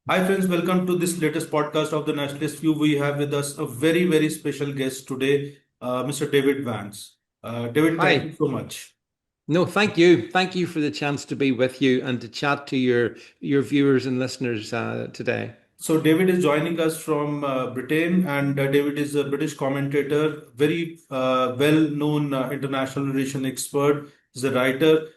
Hi, friends. Welcome to this latest podcast of the Nationalist View. We have with us a very, very special guest today, Mr. David Vance. David, thank you Hi. so much. No, thank you. Thank you for the chance to be with you and to chat to your viewers and listeners today. So, David is joining us from Britain, and David is a British commentator, very well-known international relation expert. He's a writer.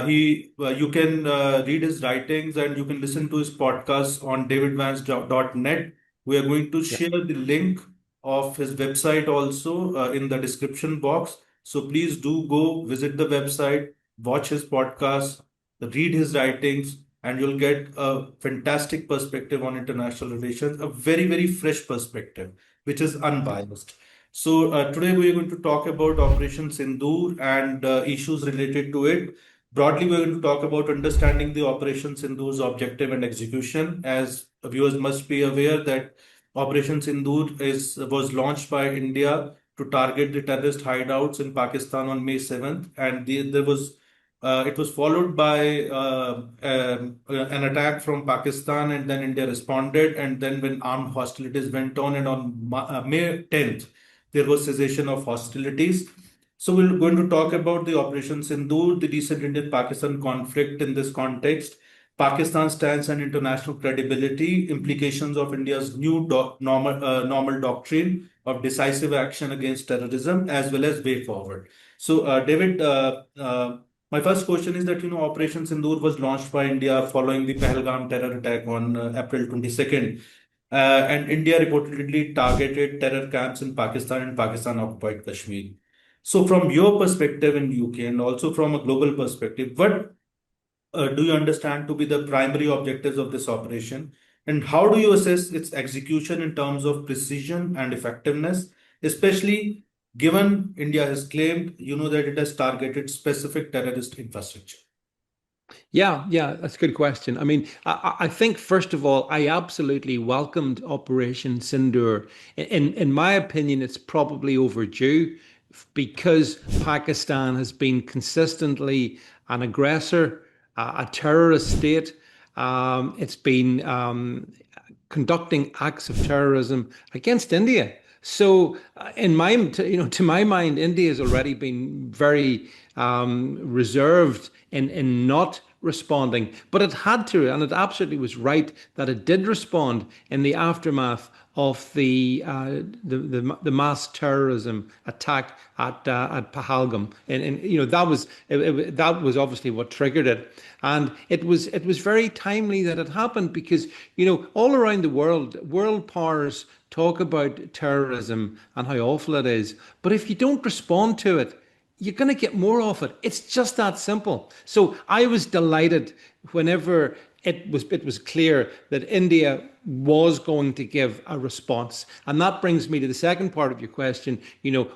You can read his writings and you can listen to his podcast on davidvance.net. We are going to Yeah. share the link of his website also in the description box. So please do go visit the website, watch his podcast, read his writings, and you'll get a fantastic perspective on international relations, a very, very fresh perspective, which is unbiased. So, today we are going to talk about Operation Sindoor and issues related to it. Broadly, we're going to talk about understanding the Operation Sindoor's objective and execution. As viewers must be aware that Operation Sindoor was launched by India to target the terrorist hideouts in Pakistan on May 7th, and there was it was followed by an attack from Pakistan, and then India responded. And then, when armed hostilities went on, and on May 10th, there was cessation of hostilities. So, we're going to talk about the Operation Sindoor, the recent Indian Pakistan conflict in this context, Pakistan's stance and international credibility, implications of India's new normal doctrine of decisive action against terrorism, as well as way forward. So, David, my first question is that, Operation Sindoor was launched by India following the Pahalgam terror attack on April 22nd. And India reportedly targeted terror camps in Pakistan and Pakistan occupied Kashmir. So, from your perspective in UK and also from a global perspective, what do you understand to be the primary objectives of this operation? And how do you assess its execution in terms of precision and effectiveness, especially given India has claimed, that it has targeted specific terrorist infrastructure? Yeah, that's a good question. I mean, I think first of all, I absolutely welcomed Operation Sindoor. In my opinion, it's probably overdue because Pakistan has been consistently an aggressor, a terrorist state. It's been conducting acts of terrorism against India. So, to my mind, India has already been very reserved in not responding, but it had to, and it absolutely was right that it did respond in the aftermath of the mass terrorism attack at Pahalgam, and that was obviously what triggered it, and it was very timely that it happened because all around the world powers talk about terrorism and how awful it is, but if you don't respond to it, you're going to get more of it. It's just that simple. So I was delighted whenever it was clear that India was going to give a response. And that brings me to the second part of your question.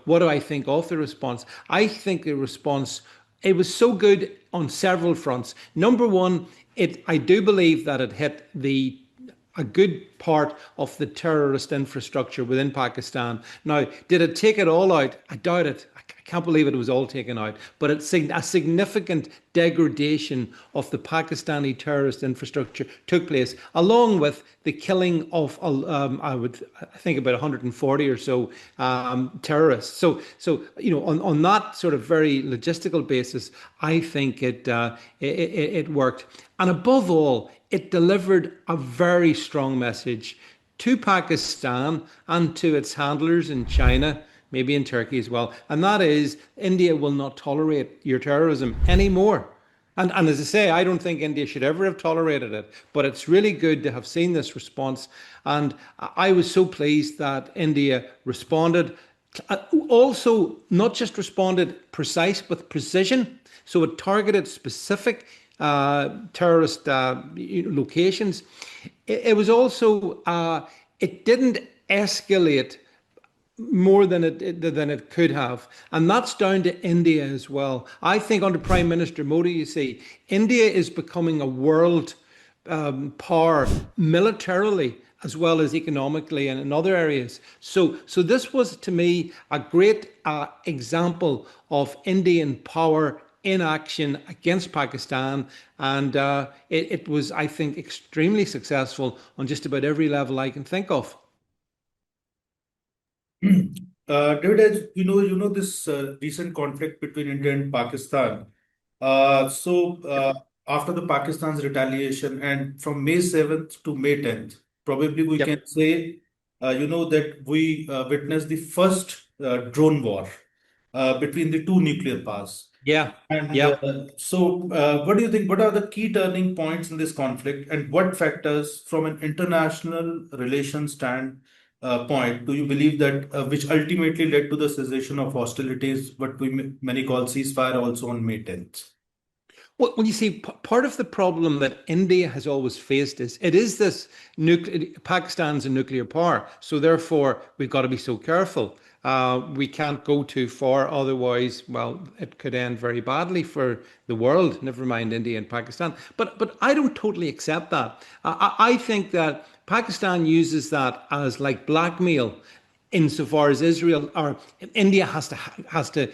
What do I think of the response? I think the response, it was so good on several fronts. Number one, I do believe that it hit a good part of the terrorist infrastructure within Pakistan. Now, did it take it all out? I doubt it. I can't believe it was all taken out. But it's a significant degradation of the Pakistani terrorist infrastructure took place, along with the killing of, I think about 140 or so terrorists. So on that sort of very logistical basis, I think it worked. And above all, it delivered a very strong message to Pakistan and to its handlers in China, maybe in Turkey as well. And that is, India will not tolerate your terrorism anymore. And as I say, I don't think India should ever have tolerated it, but it's really good to have seen this response. And I was so pleased that India responded. Also, not just responded precise, with precision. So it targeted specific terrorist locations. It was also, it didn't escalate more than it could have, and that's down to India as well. I think under Prime Minister Modi, you see, India is becoming a world power militarily as well as economically and in other areas. So this was to me a great example of Indian power in action against Pakistan, and it was, I think, extremely successful on just about every level I can think of. David, as you know this recent conflict between India and Pakistan. After the Pakistan's retaliation, and from May 7th to May 10th, probably we Yep. can say, that we witnessed the first drone war between the two nuclear powers. Yeah. And Yeah. what do you think? What are the key turning points in this conflict, and what factors, from an international relations stand point, do you believe that which ultimately led to the cessation of hostilities, what many call ceasefire, also on May 10th? Well, you see, part of the problem that India has always faced is it is this nuclear. Pakistan's a nuclear power, so therefore we've got to be so careful. We can't go too far, otherwise, well, it could end very badly for the world. Never mind India and Pakistan. But I don't totally accept that. I think that Pakistan uses that as like blackmail insofar as Israel or India has to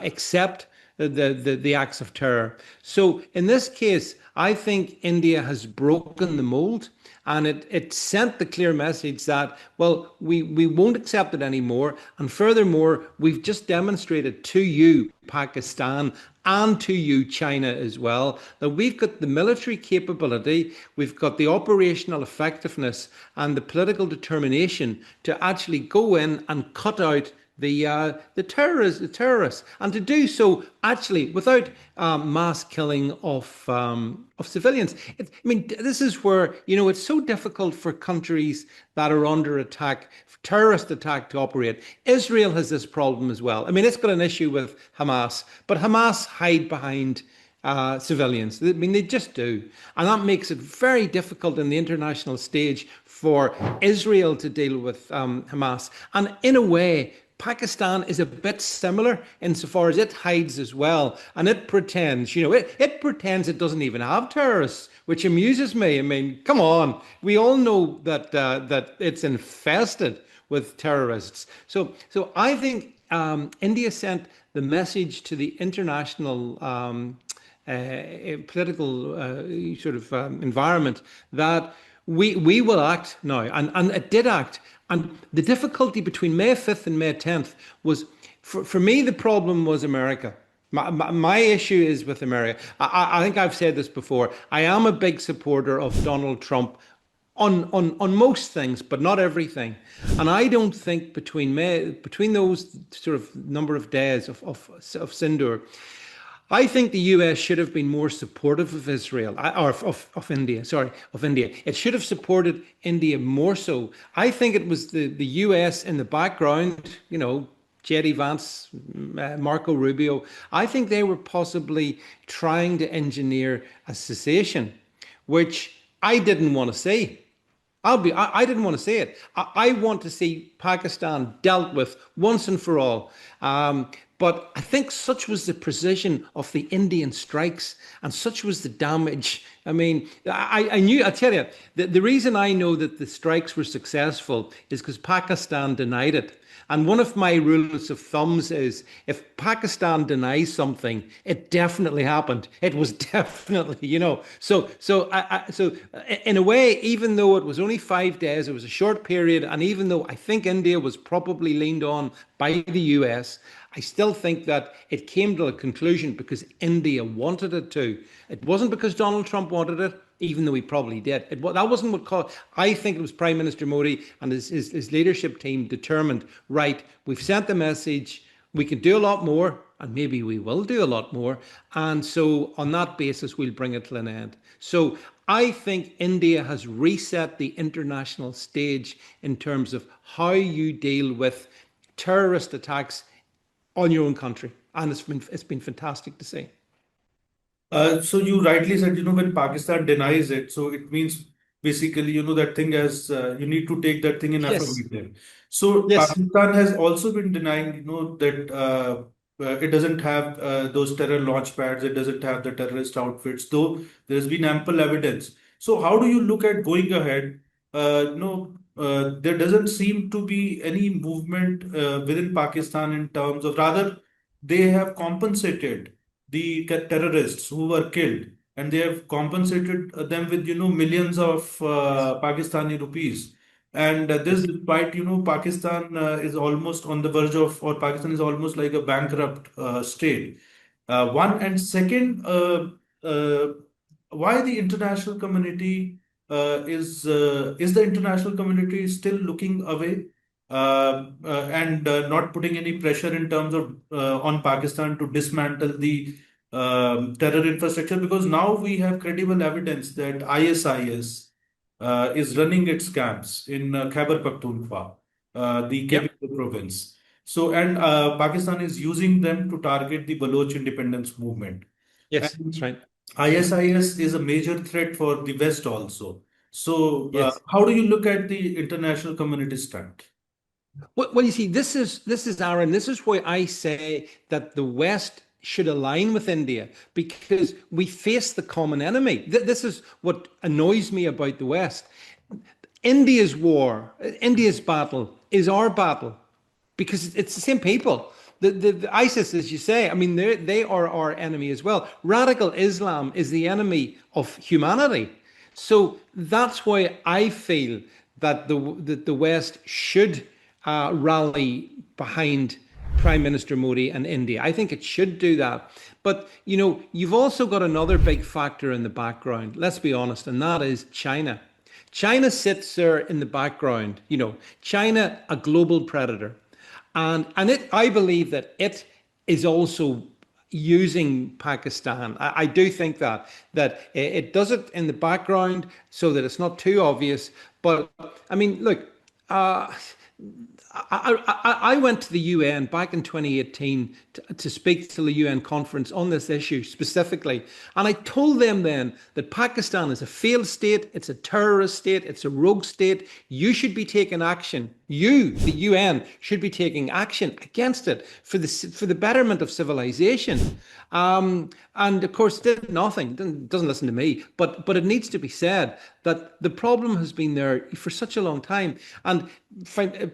accept the acts of terror. So in this case, I think India has broken the mold, and it sent the clear message that, well, we won't accept it anymore. And furthermore, we've just demonstrated to you, Pakistan, and to you, China, as well, that we've got the military capability, we've got the operational effectiveness, and the political determination to actually go in and cut out the terrorists, and to do so actually without mass killing of civilians. I mean, this is where it's so difficult for countries that are under attack, terrorist attack, to operate. Israel has this problem as well. I mean, it's got an issue with Hamas, but Hamas hide behind civilians. I mean, they just do. And that makes it very difficult in the international stage for Israel to deal with Hamas. And in a way, Pakistan is a bit similar insofar as it hides as well, and it pretends, it pretends it doesn't even have terrorists, which amuses me. I mean, come on, we all know that it's infested with terrorists. So I think India sent the message to the international political sort of environment that we will act now, and it did act. And the difficulty between May 5th and May 10th was, for me, the problem was America. My issue is with America. I think I've said this before. I am a big supporter of Donald Trump on most things, but not everything. And I don't think between those sort of number of days of Sindoor, I think the US should have been more supportive of Israel, or of India, sorry, of India. It should have supported India more so. I think it was the US in the background, J.D. Vance, Marco Rubio. I think they were possibly trying to engineer a cessation, which I didn't want to see. I didn't want to see it. I want to see Pakistan dealt with once and for all. But I think such was the precision of the Indian strikes, and such was the damage. I mean, I tell you, the reason I know that the strikes were successful is because Pakistan denied it. And one of my rules of thumbs is, if Pakistan denies something, it definitely happened. It was definitely. So in a way, even though it was only 5 days, it was a short period, and even though I think India was probably leaned on by the US, I still think that it came to a conclusion because India wanted it to. It wasn't because Donald Trump wanted it, even though he probably did. That wasn't what caused. I think it was Prime Minister Modi and his leadership team determined, right, we've sent the message, we can do a lot more, and maybe we will do a lot more. And so on that basis, we'll bring it to an end. So I think India has reset the international stage in terms of how you deal with terrorist attacks on your own country. And it's been fantastic to see. So you rightly said, when Pakistan denies it, so it means basically, that thing as you need to take that thing in Yes. affirmative. So Yes. Pakistan has also been denying, that it doesn't have those terror launch pads, it doesn't have the terrorist outfits, though there's been ample evidence. So how do you look at going ahead? There doesn't seem to be any movement within Pakistan in terms of, rather, they have compensated the terrorists who were killed, and they have compensated them with, millions of Yes. Pakistani rupees. And this, Yes. despite, Pakistan is almost on the verge of, or Pakistan is almost like a bankrupt state. One and second, uh, why the international community is the international community still looking away and not putting any pressure in terms of on Pakistan to dismantle the terror infrastructure, because now we have credible evidence that ISIS is running its camps in Khyber Pakhtunkhwa, the Yep. capital province. So, and Pakistan is using them to target the Baloch independence movement. Yes. That's And right. ISIS is a major threat for the West also. So, Yes. how do you look at the international community stand? Well, you see, this is Aaron. This is why I say that the West should align with India because we face the common enemy. This is what annoys me about the West. India's war, India's battle is our battle because it's the same people. The ISIS, as you say, I mean, they are our enemy as well. Radical Islam is the enemy of humanity. So that's why I feel that the West should rally behind Prime Minister Modi and India. I think it should do that. But, you've also got another big factor in the background, let's be honest, and that is China. China sits there in the background, China, a global predator. And I believe that it is also using Pakistan. I do think that it does it in the background so that it's not too obvious. But I mean, look, uh, I went to the UN back in 2018 to speak to the UN conference on this issue specifically. And I told them then that Pakistan is a failed state, it's a terrorist state, it's a rogue state. You should be taking action. You, the UN, should be taking action against it for the betterment of civilization. And of course, did nothing. Doesn't listen to me. But it needs to be said that the problem has been there for such a long time. And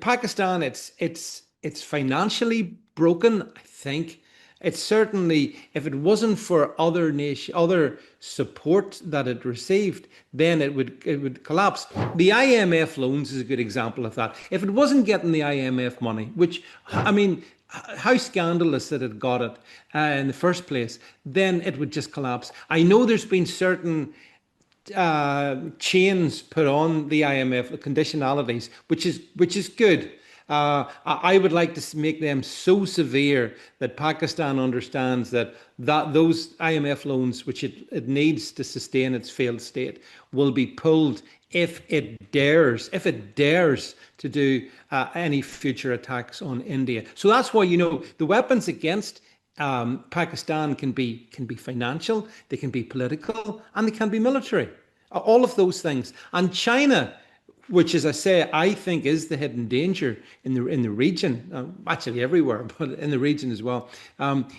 Pakistan, it's financially broken. I think it's certainly, if it wasn't for other support that it received, then it would collapse. The IMF loans is a good example of that. If it wasn't getting the IMF money, which I mean, how scandalous that it got it in the first place, then it would just collapse. I know there's been certain chains put on the IMF, the conditionalities, which is good. I would like to make them so severe that Pakistan understands that those IMF loans, which it needs to sustain its failed state, will be pulled if it dares to do any future attacks on India. So that's why the weapons against Pakistan can be financial, they can be political, and they can be military. All of those things. And China, which, as I say, I think is the hidden danger in the region, actually everywhere, but in the region as well.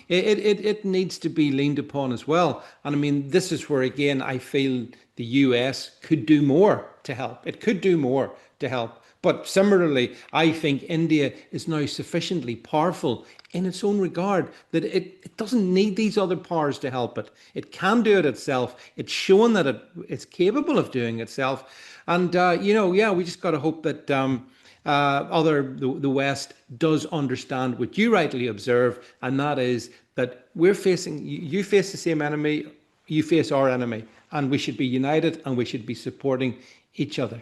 It needs to be leaned upon as well. And I mean, this is where again I feel the US could do more to help. It could do more to help. But similarly, I think India is now sufficiently powerful in its own regard that it doesn't need these other powers to help it. It can do it itself. It's shown that it's capable of doing itself. And, yeah, we just got to hope that the West does understand what you rightly observe, and that is that you face the same enemy, you face our enemy, and we should be united and we should be supporting each other.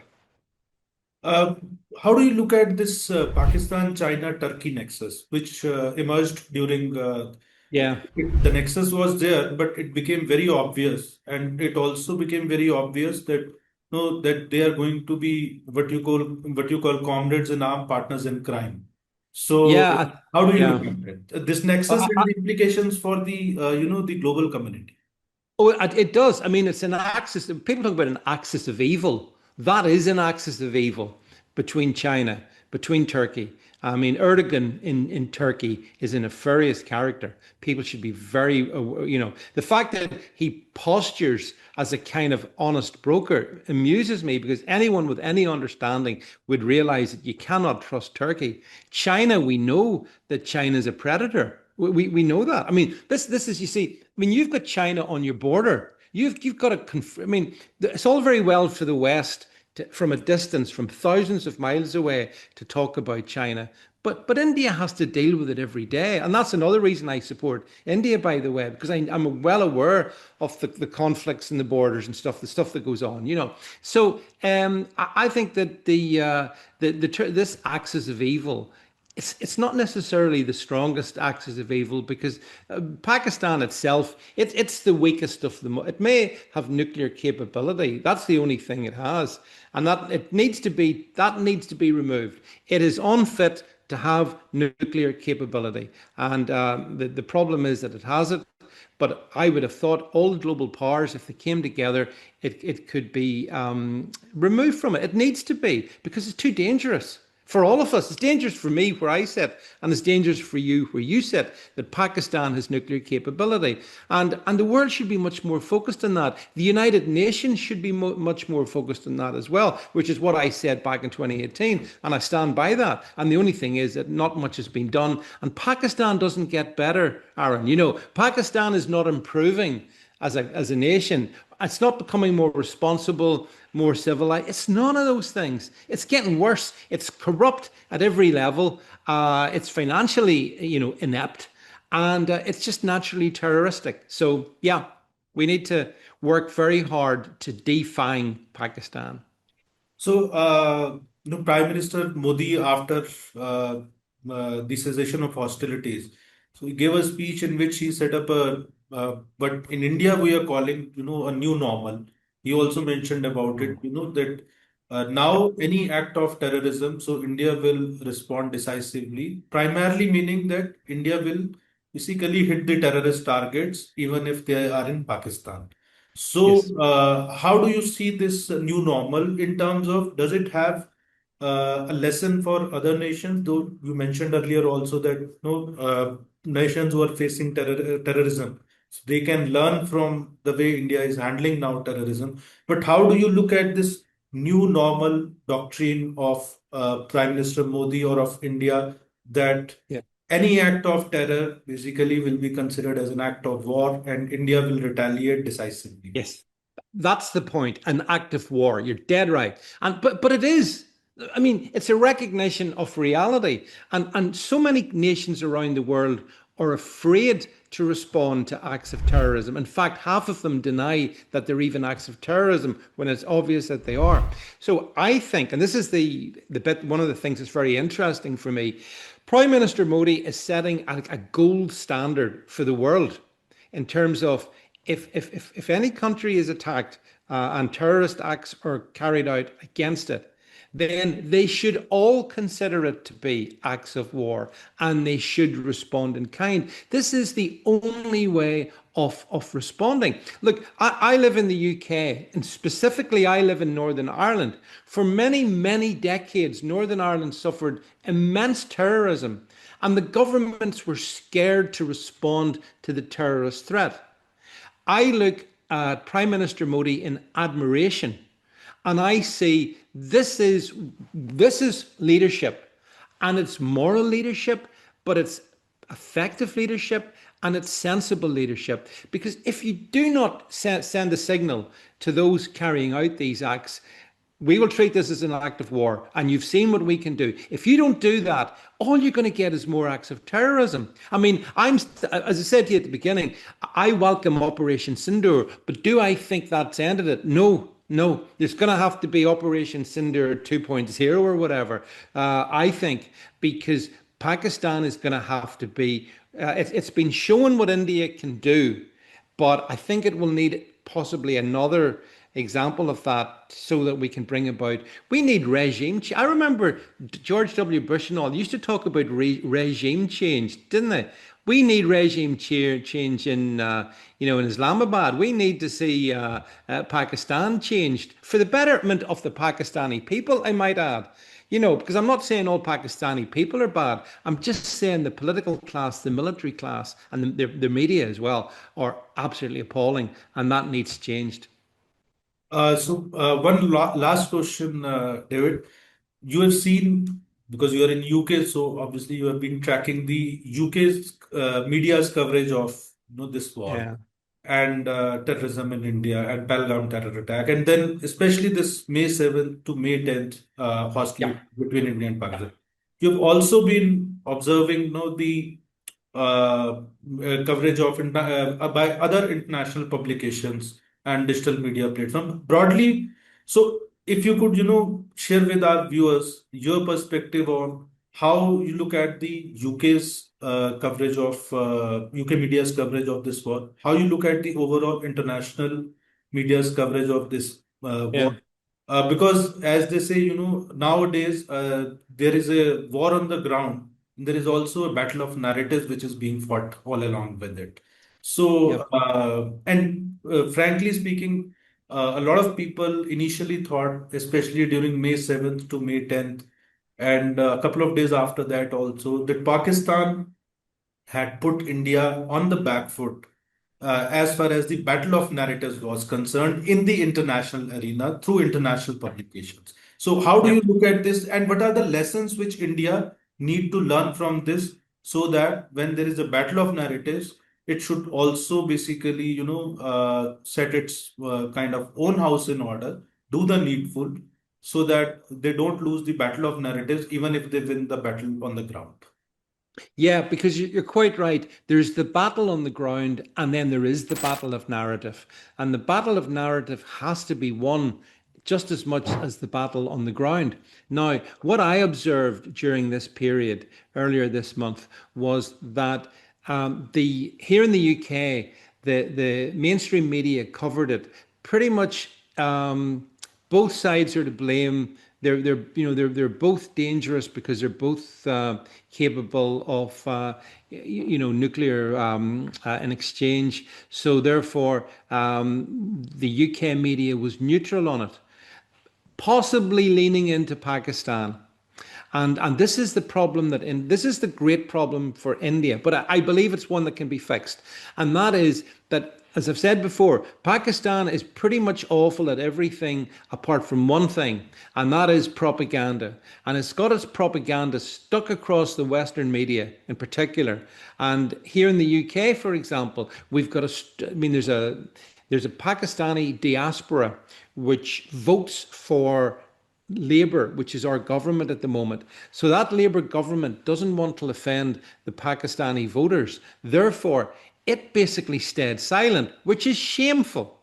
Uh, how do you look at this Pakistan, China, Turkey nexus, which emerged during Yeah. the nexus was there, but it became very obvious, and it also became very obvious that no, that they are going to be what you call comrades in arm, partners in crime. So, Yeah. how do you look Yeah. at it? This nexus and the implications for the the global community. Oh, it does. I mean, it's an axis. People talk about an axis of evil. That is an axis of evil between China, between Turkey. I mean, Erdogan in Turkey is a nefarious character. People should be very, the fact that he postures as a kind of honest broker amuses me because anyone with any understanding would realize that you cannot trust Turkey. China, we know that China is a predator. We know that. I mean, this is, you see, mean, you've got China on your border. You've got to. I mean, it's all very well for the West from a distance, from thousands of miles away, to talk about China. But India has to deal with it every day. And that's another reason I support India, by the way, because I'm well aware of the conflicts in the borders and stuff, the stuff that goes on, you know. So I think that this axis of evil, it's not necessarily the strongest axis of evil, because Pakistan itself, it's the weakest of them. It may have nuclear capability. That's the only thing it has, and that needs to be removed. It is unfit to have nuclear capability, and the problem is that it has it. But I would have thought all the global powers, if they came together, it could be removed from it. It needs to be, because it's too dangerous for all of us. It's dangerous for me where I sit, and it's dangerous for you where you sit, that Pakistan has nuclear capability. And the world should be much more focused on that. The United Nations should be much more focused on that as well, which is what I said back in 2018. And I stand by that. And the only thing is that not much has been done. And Pakistan doesn't get better, Aaron. You know, Pakistan is not improving as a nation. It's not becoming more responsible, more civilized. It's none of those things. It's getting worse. It's corrupt at every level. It's financially, inept, and it's just naturally terroristic. So yeah, we need to work very hard to define Pakistan. So, Prime Minister Modi, after the cessation of hostilities, so he gave a speech in which he set up but in India we are calling, a new normal. He also mentioned about it, that now any act of terrorism, so India will respond decisively, primarily meaning that India will basically hit the terrorist targets, even if they are in Pakistan. So, Yes. how do you see this new normal in terms of, does it have a lesson for other nations? Though you mentioned earlier also that nations who are facing terrorism, so they can learn from the way India is handling now terrorism. But how do you look at this new normal doctrine of Prime Minister Modi or of India, that Yeah. any act of terror basically will be considered as an act of war and India will retaliate decisively? Yes. That's the point. An act of war. You're dead right. And but it is. I mean, it's a recognition of reality. And so many nations around the world are afraid to respond to acts of terrorism. In fact, half of them deny that they're even acts of terrorism when it's obvious that they are. So I think, and this is the bit, one of the things that's very interesting for me, Prime Minister Modi is setting a gold standard for the world in terms of, if any country is attacked and terrorist acts are carried out against it, then they should all consider it to be acts of war, and they should respond in kind. This is the only way of responding. Look, I live in the UK, and specifically I live in Northern Ireland. For many, many decades, Northern Ireland suffered immense terrorism, and the governments were scared to respond to the terrorist threat. I look at Prime Minister Modi in admiration, and I see this is leadership, and it's moral leadership, but it's effective leadership, and it's sensible leadership. Because if you do not send a signal to those carrying out these acts, we will treat this as an act of war, and you've seen what we can do. If you don't do that, all you're going to get is more acts of terrorism. I mean, as I said to you at the beginning, I welcome Operation Sindoor, but do I think that's ended it? No, no. There's going to have to be Operation Sindoor 2.0 or whatever. I think, because Pakistan is going to have to be. It's been shown what India can do, but I think it will need possibly another example of that, so that we can bring about. We need regime. I remember George W. Bush and all used to talk about regime change, didn't they? We need regime change in Islamabad. We need to see Pakistan changed for the betterment of the Pakistani people, I might add. Because I'm not saying all Pakistani people are bad. I'm just saying the political class, the military class, and the media as well are absolutely appalling, and that needs changed. One last question, David. You have seen, because you are in UK, so obviously you have been tracking the UK's media's coverage of this war Yeah. and terrorism in India and Pahalgam terror attack, and then especially this May 7th to May 10th Yeah. hostility between India and Pakistan. You've also been observing, the coverage of by other international publications and digital media platform broadly. So, if you could, share with our viewers your perspective on how you look at the UK's coverage of UK media's coverage of this war, how you look at the overall international media's coverage of this war, Yeah. because as they say, nowadays there is a war on the ground. There is also a battle of narratives which is being fought all along with it. So, Yep. and frankly speaking, a lot of people initially thought, especially during May 7th to May 10th, and a couple of days after that also, that Pakistan had put India on the back foot as far as the battle of narratives was concerned in the international arena through international publications. So, how do you Yep. look at this, and what are the lessons which India need to learn from this so that when there is a battle of narratives, it should also basically, set its kind of own house in order, do the needful, so that they don't lose the battle of narratives, even if they win the battle on the ground. Yeah, because you're quite right. There's the battle on the ground, and then there is the battle of narrative. And the battle of narrative has to be won just as much as the battle on the ground. Now, what I observed during this period earlier this month was that the here in the UK, the mainstream media covered it pretty much. Both sides are to blame. They're both dangerous because they're both capable of nuclear in exchange. So therefore, the UK media was neutral on it, possibly leaning into Pakistan. And this is the problem this is the great problem for India, but I believe it's one that can be fixed. And that is that, as I've said before, Pakistan is pretty much awful at everything apart from one thing, and that is propaganda. And it's got its propaganda stuck across the Western media in particular. And here in the UK, for example, we've got there's a Pakistani diaspora which votes for Labour, which is our government at the moment. So that Labour government doesn't want to offend the Pakistani voters. Therefore, it basically stayed silent, which is shameful,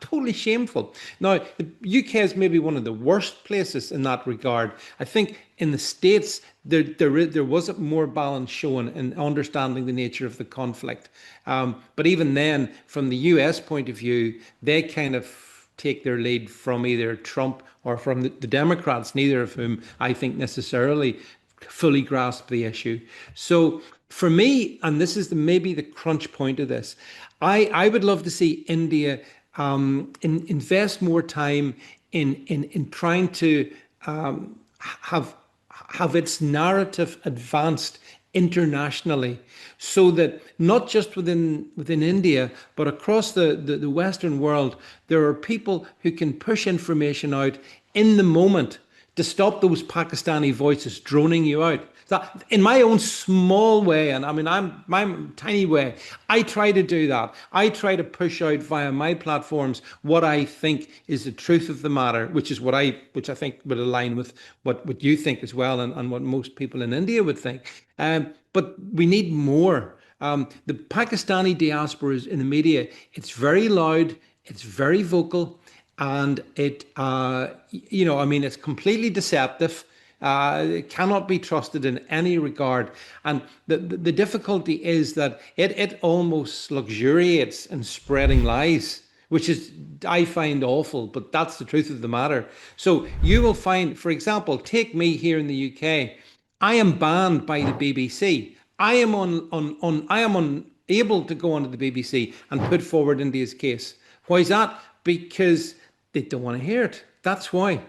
totally shameful. Now, the UK is maybe one of the worst places in that regard. I think in the States, there was a more balance shown in understanding the nature of the conflict. But even then, from the US point of view, they kind of take their lead from either Trump or from the Democrats, neither of whom I think necessarily fully grasp the issue. So for me, and this is maybe the crunch point of this, I would love to see India invest more time in trying to have its narrative advanced internationally, so that not just within India but across the Western world, there are people who can push information out in the moment to stop those Pakistani voices droning you out. That, in my own small way, and I mean, I'm my tiny way, I try to do that. I try to push out via my platforms what I think is the truth of the matter, which I think would align with what you think as well, and what most people in India would think. But we need more. The Pakistani diaspora is in the media. It's very loud. It's very vocal, and I mean, it's completely deceptive. It cannot be trusted in any regard. And the difficulty is that it almost luxuriates in spreading lies, which is, I find, awful, but that's the truth of the matter. So you will find, for example, take me here in the UK. I am banned by the BBC. I am unable to go onto the BBC and put forward India's case. Why is that? Because they don't want to hear it. That's why.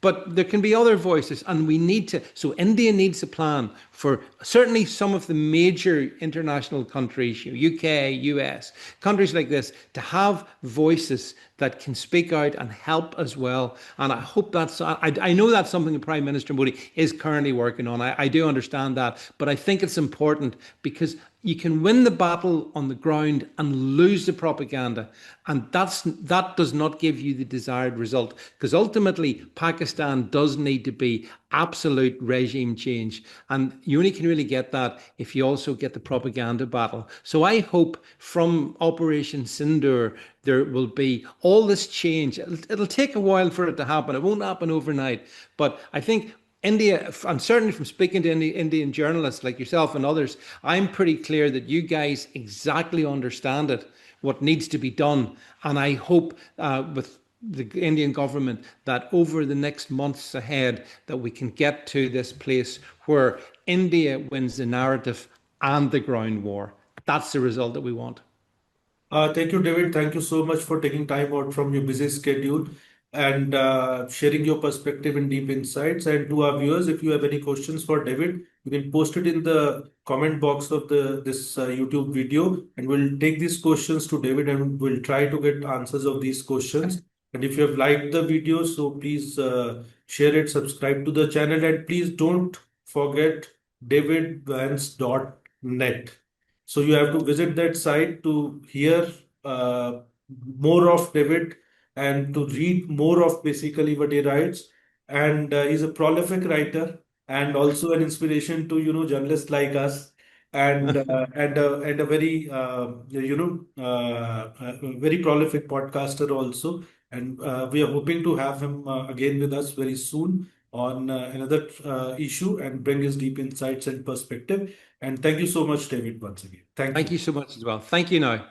But there can be other voices, and we need to. So India needs a plan for certainly some of the major international countries, UK, US, countries like this, to have voices that can speak out and help as well. And I hope that's, I know that's something the Prime Minister Modi is currently working on. I do understand that, but I think it's important because you can win the battle on the ground and lose the propaganda, and that does not give you the desired result, because ultimately Pakistan does need to be absolute regime change, and you only can really get that if you also get the propaganda battle. So I hope from Operation Sindoor there will be all this change. It'll take a while for it to happen. It won't happen overnight, but I think India, and certainly from speaking to Indian journalists like yourself and others, I'm pretty clear that you guys exactly understand it, what needs to be done. And I hope with the Indian government that over the next months ahead that we can get to this place where India wins the narrative and the ground war. That's the result that we want. Thank you, David. Thank you so much for taking time out from your busy schedule and sharing your perspective and deep insights. And to our viewers, if you have any questions for David, you can post it in the comment box of this YouTube video, and we'll take these questions to David and we'll try to get answers of these questions. And if you have liked the video, so please share it, subscribe to the channel, and please don't forget davidvance.net. So you have to visit that site to hear uh, more of David and to read more of basically what he writes. And he's a prolific writer and also an inspiration to journalists like us, and and a very very prolific podcaster also. And we are hoping to have him again with us very soon on another issue and bring his deep insights and perspective. And thank you so much, David, once again. Thank Thank you. you so much as well. Thank you now.